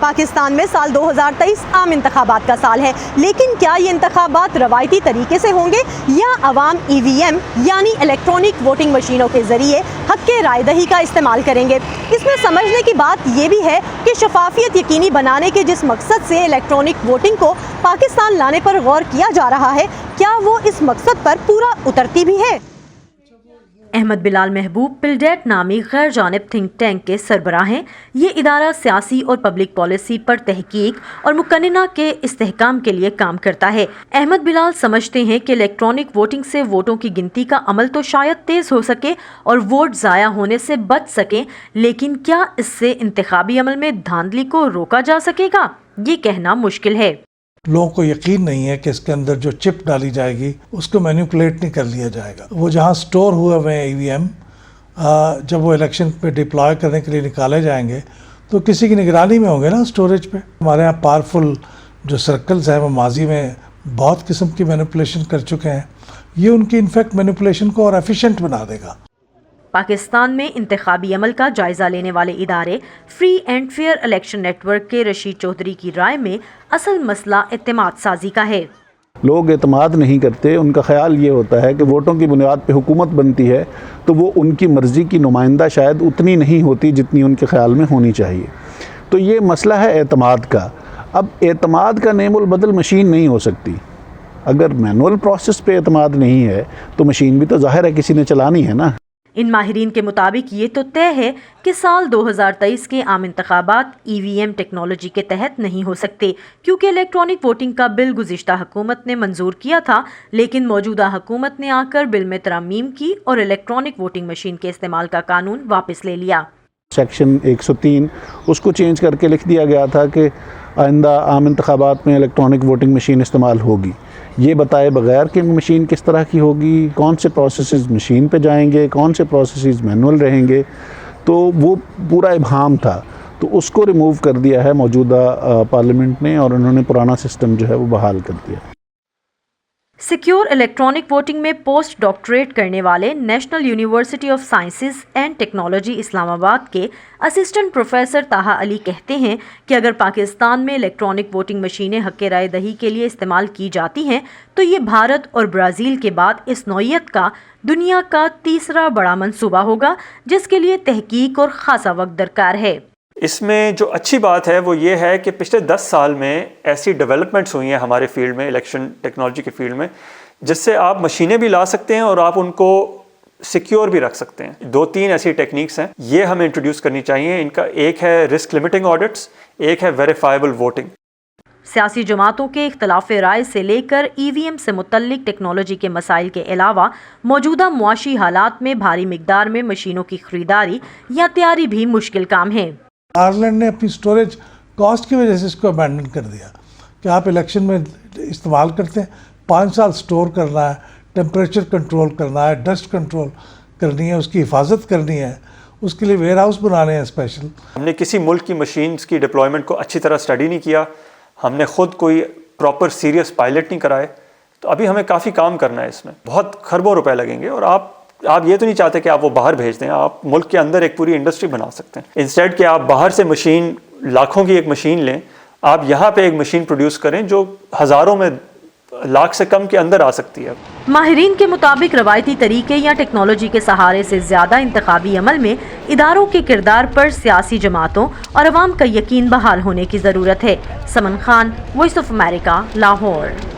پاکستان میں سال 2023 عام انتخابات کا سال ہے، لیکن کیا یہ انتخابات روایتی طریقے سے ہوں گے یا عوام EVM یعنی الیکٹرانک ووٹنگ مشینوں کے ذریعے حق کے رائے دہی کا استعمال کریں گے؟ اس میں سمجھنے کی بات یہ بھی ہے کہ شفافیت یقینی بنانے کے جس مقصد سے الیکٹرانک ووٹنگ کو پاکستان لانے پر غور کیا جا رہا ہے، کیا وہ اس مقصد پر پورا اترتی بھی ہے؟ احمد بلال محبوب پلڈیٹ نامی غیر جانب تھنک ٹینک کے سربراہ ہیں۔ یہ ادارہ سیاسی اور پبلک پالیسی پر تحقیق اور مقننہ کے استحکام کے لیے کام کرتا ہے۔ احمد بلال سمجھتے ہیں کہ الیکٹرانک ووٹنگ سے ووٹوں کی گنتی کا عمل تو شاید تیز ہو سکے اور ووٹ ضائع ہونے سے بچ سکیں، لیکن کیا اس سے انتخابی عمل میں دھاندلی کو روکا جا سکے گا؟ یہ کہنا مشکل ہے۔ لوگوں کو یقین نہیں ہے کہ اس کے اندر جو چپ ڈالی جائے گی اس کو مینیپولیٹ نہیں کر لیا جائے گا۔ وہ جہاں سٹور ہوئے ہوئے ہیں EVM، جب وہ الیکشن پہ ڈپلوائے کرنے کے لیے نکالے جائیں گے تو کسی کی نگرانی میں ہوں گے نا سٹوریج پہ۔ ہمارے یہاں پاورفل جو سرکلز ہیں وہ ماضی میں بہت قسم کی مینیپولیشن کر چکے ہیں، یہ ان کی انفیکٹ مینیپولیشن کو اور ایفیشینٹ بنا دے گا۔ پاکستان میں انتخابی عمل کا جائزہ لینے والے ادارے free and fair election network کے رشید چودھری کی رائے میں اصل مسئلہ اعتماد سازی کا ہے۔ لوگ اعتماد نہیں کرتے، ان کا خیال یہ ہوتا ہے کہ ووٹوں کی بنیاد پہ حکومت بنتی ہے تو وہ ان کی مرضی کی نمائندہ شاید اتنی نہیں ہوتی جتنی ان کے خیال میں ہونی چاہیے۔ تو یہ مسئلہ ہے اعتماد کا۔ اب اعتماد کا نیم البدل مشین نہیں ہو سکتی۔ اگر مینول پروسیس پہ اعتماد نہیں ہے تو مشین بھی تو ظاہر ہے کسی نے چلانی ہے نا۔ ان ماہرین کے مطابق یہ تو طے ہے کہ سال 2023 کے عام انتخابات EVM ٹیکنالوجی کے تحت نہیں ہو سکتے، کیونکہ الیکٹرانک ووٹنگ کا بل گزشتہ حکومت نے منظور کیا تھا، لیکن موجودہ حکومت نے آ کر بل میں ترامیم کی اور الیکٹرانک ووٹنگ مشین کے استعمال کا قانون واپس لے لیا۔ سیکشن 103 اس کو چینج کر کے لکھ دیا گیا تھا کہ آئندہ عام انتخابات میں الیکٹرانک ووٹنگ مشین استعمال ہوگی، یہ بتائے بغیر کہ مشین کس طرح کی ہوگی، کون سے پروسیسز مشین پہ جائیں گے، کون سے پروسیسز مینول رہیں گے، تو وہ پورا ابہام تھا۔ تو اس کو ریموو کر دیا ہے موجودہ پارلیمنٹ نے، اور انہوں نے پرانا سسٹم جو ہے وہ بحال کر دیا۔ سیکیور الیکٹرانک ووٹنگ میں پوسٹ ڈاکٹریٹ کرنے والے national university of sciences and technology Islamabad کے اسسٹنٹ پروفیسر طاہا علی کہتے ہیں کہ اگر پاکستان میں الیکٹرانک ووٹنگ مشینیں حق رائے دہی کے لیے استعمال کی جاتی ہیں تو یہ بھارت اور برازیل کے بعد اس نوعیت کا دنیا کا تیسرا بڑا منصوبہ ہوگا، جس کے لیے تحقیق اور خاصا وقت درکار ہے۔ اس میں جو اچھی بات ہے وہ یہ ہے کہ پچھلے 10 سال میں ایسی ڈیولپمنٹس ہوئی ہیں ہمارے فیلڈ میں، الیکشن ٹیکنالوجی کے فیلڈ میں، جس سے آپ مشینیں بھی لا سکتے ہیں اور آپ ان کو سیکیور بھی رکھ سکتے ہیں۔ 2-3 ایسی ٹیکنیکس ہیں، یہ ہمیں انٹروڈیوس کرنی چاہیے۔ ان کا ایک ہے رسک لمیٹنگ آڈٹس، ایک ہے ویریفائبل ووٹنگ۔ سیاسی جماعتوں کے اختلاف رائے سے لے کر EVM سے متعلق ٹیکنالوجی کے مسائل کے علاوہ موجودہ معاشی حالات میں بھاری مقدار میں مشینوں کی خریداری یا تیاری بھی مشکل کام ہے۔ آئرلینڈ نے اپنی سٹوریج کاسٹ کی وجہ سے اس کو ابینڈن کر دیا کہ آپ الیکشن میں استعمال کرتے ہیں، 5 سال سٹور کرنا ہے، ٹیمپریچر کنٹرول کرنا ہے، ڈسٹ کنٹرول کرنی ہے، اس کی حفاظت کرنی ہے، اس کے لیے ویئر ہاؤس بنانے ہیں اسپیشل۔ ہم نے کسی ملک کی مشینز کی ڈپلائمنٹ کو اچھی طرح اسٹڈی نہیں کیا، ہم نے خود کوئی پراپر سیریس پائلٹ نہیں کرائے، تو ابھی ہمیں کافی کام کرنا ہے۔ اس میں بہت خربوں روپے لگیں گے، اور آپ یہ تو نہیں چاہتے کہ آپ وہ باہر بھیج دیں، آپ ملک کے اندر ایک پوری انڈسٹری بنا سکتے ہیں۔ انسٹیڈ کہ آپ باہر سے مشین، لاکھوں کی ایک مشین لیں، آپ یہاں پہ ایک مشین پروڈیوس کریں جو ہزاروں میں، لاکھ سے کم کے اندر آ سکتی ہے۔ ماہرین کے مطابق روایتی طریقے یا ٹیکنالوجی کے سہارے سے زیادہ انتخابی عمل میں اداروں کے کردار پر سیاسی جماعتوں اور عوام کا یقین بحال ہونے کی ضرورت ہے۔ Saman Khan, voice of America, Lahore.